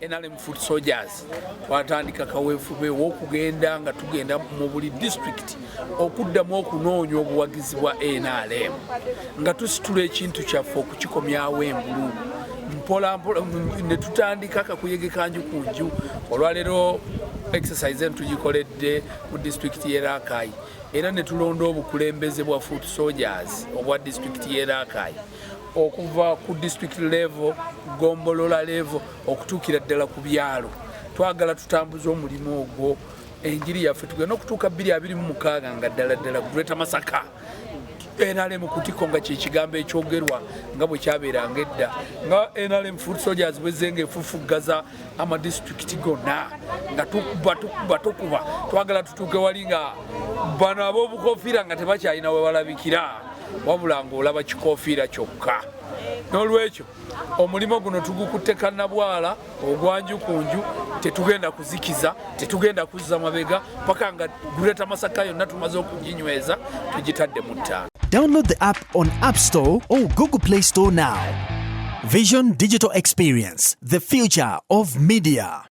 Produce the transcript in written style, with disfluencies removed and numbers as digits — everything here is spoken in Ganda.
NRM Foot Soldiers twatandika kaweefube w'okugenda nga tugenda mu buli district okuddamu okunoonya obuwagizi bwa NRM nga tusitula ekintu kyaffe okukikomyawo engulu mpola ne tutandika kakuyege kanju kunju olwaleero exercise tugikoledde mu district y'e Rakai era ne tulonda obukulembeze bwa Foot Soldiers obwa district y'e Rakai okuva ku district level gombolola level okutuukira ddala ku byalo twagala tutambuza omulimu ogwo enjiri yaffe tugenda okutuuka 2026 nga ddala Greater Masaka NRM kutiko nga kyekigambo ekyogerwa nga bwe kyabeeranga edda nga NRM Foot Soldiers bwezenga efufuggaza amadistrict gonna nga tukuba twagala tutuuke wali nga bano ab'obukofiira nga tebakyalina we balabikira wabula ng'olaba kikofiira kyokka n'olwekyo omulimo guno tugukutte kannabwala ogwanjukunju tetugenda kuzikiza tetugenda kuzza mabega paka nga Greater Masaka yonna tumaze okuginyweza tugitadde mu ttaano. Download the app on App Store or Google Play Store now. Vision Digital Experience, the future of media.